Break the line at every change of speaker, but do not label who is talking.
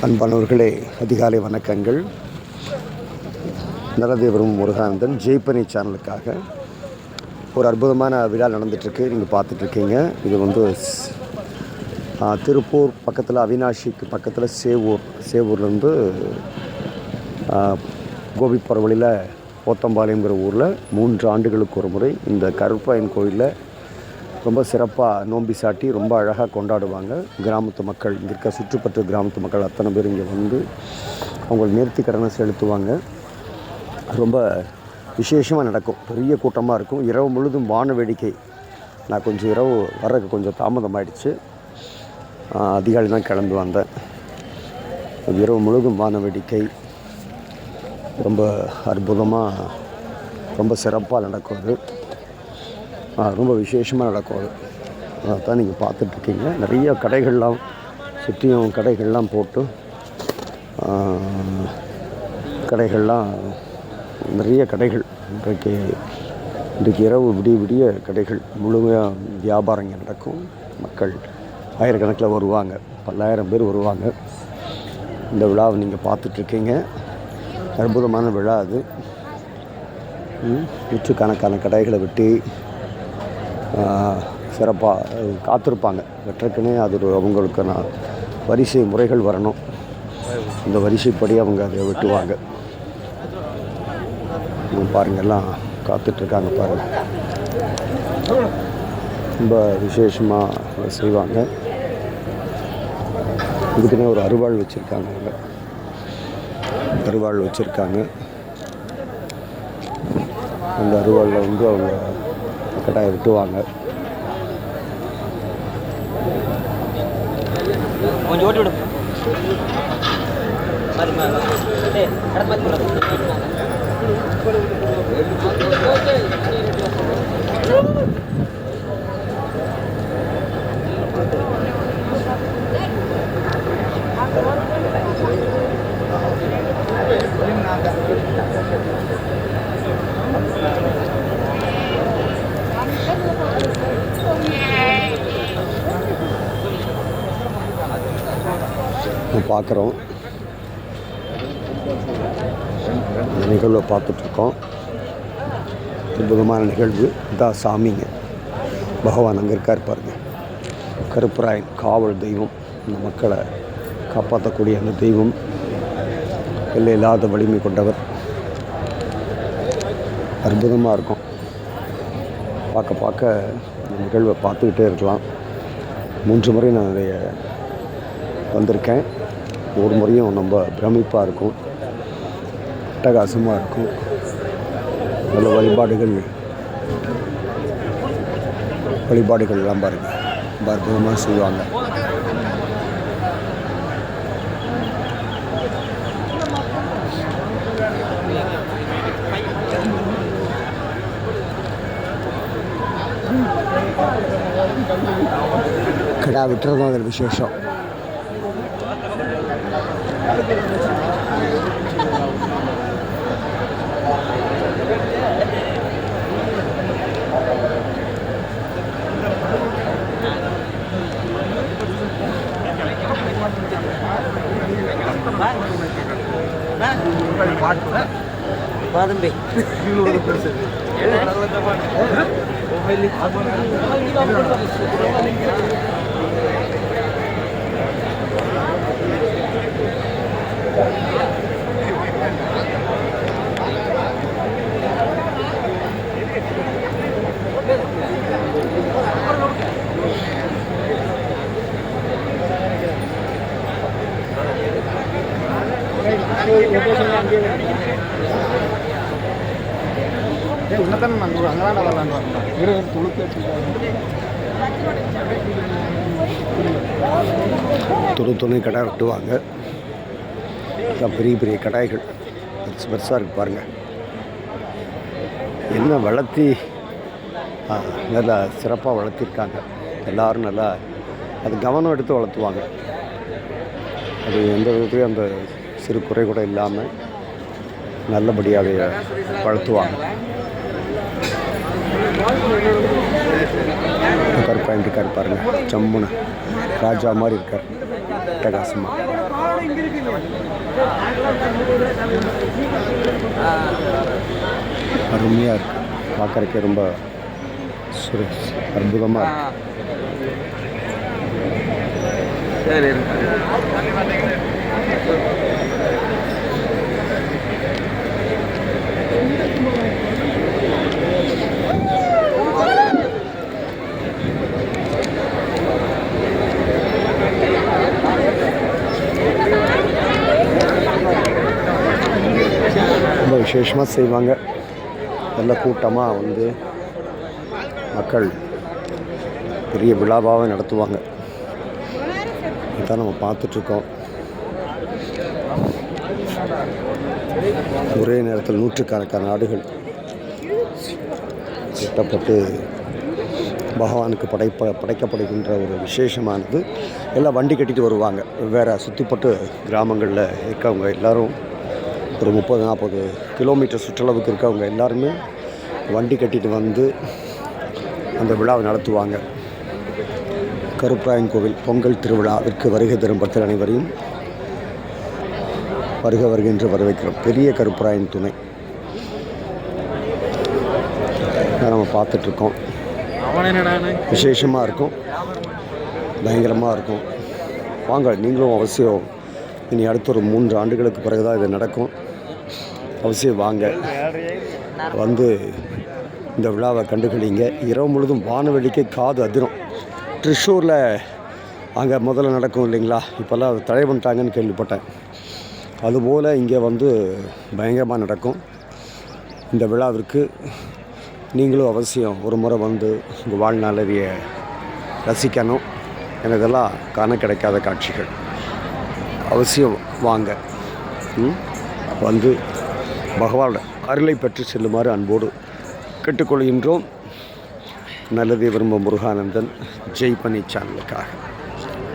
அன்பானவர்களே, அதிகாலை வணக்கங்கள். நரதேவரும் முருகானந்தன் ஜெய்பனி சேனலுக்காக ஒரு அற்புதமான விழா நடந்துகிட்ருக்கு. நீங்கள் பார்த்துட்ருக்கீங்க. இது திருப்பூர் பக்கத்தில், அவினாஷிக்கு பக்கத்தில் சேவூர்லேருந்து கோபிப்பரவழியில் போத்தம்பாளையங்கிற ஊரில் 3 ஆண்டுகளுக்கு ஒரு முறை இந்த கருப்பராயன் கோயிலில் ரொம்ப சிறப்பாக நோம்பி சாட்டி ரொம்ப அழகாக கொண்டாடுவாங்க. கிராமத்து மக்கள், இங்கே இருக்க சுற்றுப்பட்டு கிராமத்து மக்கள் அத்தனை பேர் இங்கே வந்து அவங்க நேர்த்தி கடனை செலுத்துவாங்க. ரொம்ப விசேஷமாக நடக்கும். பெரிய கூட்டமாக இருக்கும். இரவு முழுதும் வான வேடிக்கை. நான் கொஞ்சம் இரவு வர்றதுக்கு கொஞ்சம் தாமதமாகிடுச்சு. அதிகாலை தான் கிளம்பி வந்தேன். இரவு முழுதும் வான வேடிக்கை ரொம்ப அற்புதமாக, ரொம்ப சிறப்பாக நடக்கும். அது ரொம்ப விசேஷமாக நடக்கும். அதான் நீங்கள் பார்த்துட்ருக்கீங்க. நிறைய கடைகள்லாம் சுற்றியும் கடைகள்லாம் போட்டு நிறைய கடைகள் இன்றைக்கு இரவு விடிய கடைகள் முழுமையாக வியாபாரம் இங்கே நடக்கும். மக்கள் ஆயிரக்கணக்கில் வருவாங்க, 10,000 பேர் வருவாங்க. இந்த விழாவை நீங்கள் பார்த்துட்ருக்கீங்க. அற்புதமான விழா அது. நூற்றுக்கணக்கான கடைகளை வெட்டி சிறப்பாக காத்திருப்பாங்க. வெட்டுறக்குன்னே அது அவங்களுக்கான வரிசை முறைகள் வரணும். இந்த வரிசைப்படி அவங்க அதை வெட்டுவாங்க. பாருங்கள், எல்லாம் காத்துட்ருக்காங்க பாருங்கள். ரொம்ப விசேஷமாக செய்வாங்க. இதுக்குன்னே ஒரு அருவாள் வச்சுருக்காங்க. அவங்க அருவாள் வச்சுருக்காங்க. அந்த அருவாளில் அவங்க கட்டாய வெட்டுவாங்க. கொஞ்சம் ஓட்டி விடும். பார்க்குறோம். இந்த நிகழ்வை பார்த்துட்ருக்கோம். அற்புதமான நிகழ்வு. இதான் சாமிங்க, பகவான் அங்கே இருக்கார் பாருங்க. கருப்பராயன் காவல் தெய்வம், இந்த மக்களை காப்பாற்றக்கூடிய அந்த தெய்வம், எல்லை இல்லாத வலிமை கொண்டவர். அற்புதமாக இருக்கும். பார்க்க இந்த நிகழ்வை பார்த்துக்கிட்டே இருக்கலாம். 3 முறை நான் அதை வந்திருக்கேன். ஒரு முறையும் ரொம்ப பிரமிப்பாக இருக்கும், அட்டகாசமாக இருக்கும். நல்ல வழிபாடுகள் எல்லாம் பாருங்கள், ரொம்ப அற்புதமாக செய்வாங்க. கிடா விட்டுறதும் அதில் விசேஷம். துணி கடை வெட்டுவாங்க. பெரிய பெரிய கடாய்கள் பெருசாக இருக்குது பாருங்கள். என்ன வளர்த்தி நல்லா சிறப்பாக வளர்த்திருக்காங்க. எல்லோரும் நல்லா அது கவனம் எடுத்து வளர்த்துவாங்க. அது எந்த விதத்துலையும் அந்த சிறு குறை கூட இல்லாமல் நல்லபடியாக வளர்த்துவாங்க. கருப்பாயிட்டு இருக்கார் பாருங்கள், ஜம்முன்னு ராஜா மாதிரி இருக்கார், அட்டகாசமாக. அருமையாக இருக்குது, பார்க்குறக்கே ரொம்ப அற்புதமாக இருக்குது.
சரி
ரொம்ப விசேஷமாக செய்வாங்க. நல்ல கூட்டமாக வந்து மக்கள் பெரிய விழாவாக நடத்துவாங்க. இதான் நம்ம பார்த்துட்ருக்கோம். ஒரே நேரத்தில் நூற்றுக்கணக்கான நாடுகள் கட்டப்பட்டு பகவானுக்கு படைக்கப்படுகின்ற ஒரு விசேஷமானது. எல்லாம் வண்டி கட்டிட்டு வருவாங்க. வேறு சுற்றிப்பட்டு கிராமங்களில் இருக்கவங்க எல்லோரும் ஒரு 30-40 கிலோமீட்டர் சுற்றளவுக்கு இருக்கவங்க எல்லாருமே வண்டி கட்டிட்டு வந்து அந்த விழாவை நடத்துவாங்க. கருப்பராயன் கோவில் பொங்கல் திருவிழாவிற்கு வருகை தரும் பக்தர் அனைவரையும் வருகின்ற வரவேற்கிறோம். பெரிய கருப்பராயன் துணை நம்ம பார்த்துட்ருக்கோம். விசேஷமாக இருக்கும், பயங்கரமாக இருக்கும். வாங்க, நீங்களும் அவசியம் இனி அடுத்த ஒரு 3 ஆண்டுகளுக்கு பிறகு தான் இது நடக்கும். அவசியம் வாங்க, வந்து இந்த விழாவை கண்டுகளிங்க. இரவு முழுதும் வானவெளிக்கு காது அதிரும். ட்ரிஷூரில் அங்கே முதல்ல நடக்கும் இல்லைங்களா, இப்போல்லாம் அதை தடை பண்ணிட்டாங்கன்னு கேள்விப்பட்டேன். அதுபோல் இங்கே வந்து பயங்கரமாக நடக்கும். இந்த விழாவிற்கு நீங்களும் அவசியம் ஒரு முறை வந்து உங்கள் வாழ்நாளைய ரசிக்கணும். எனக்கெல்லாம் காண கிடைக்காத காட்சிகள். அவசியம் வாங்க, வந்து பகவானோட அருளை பெற்று செல்லுமாறு அன்போடு கேட்டுக்கொள்கின்றோம். நல்லதே விரும்பும் முருகானந்தன், ஜெய் பண்ணி சேனலுக்காக.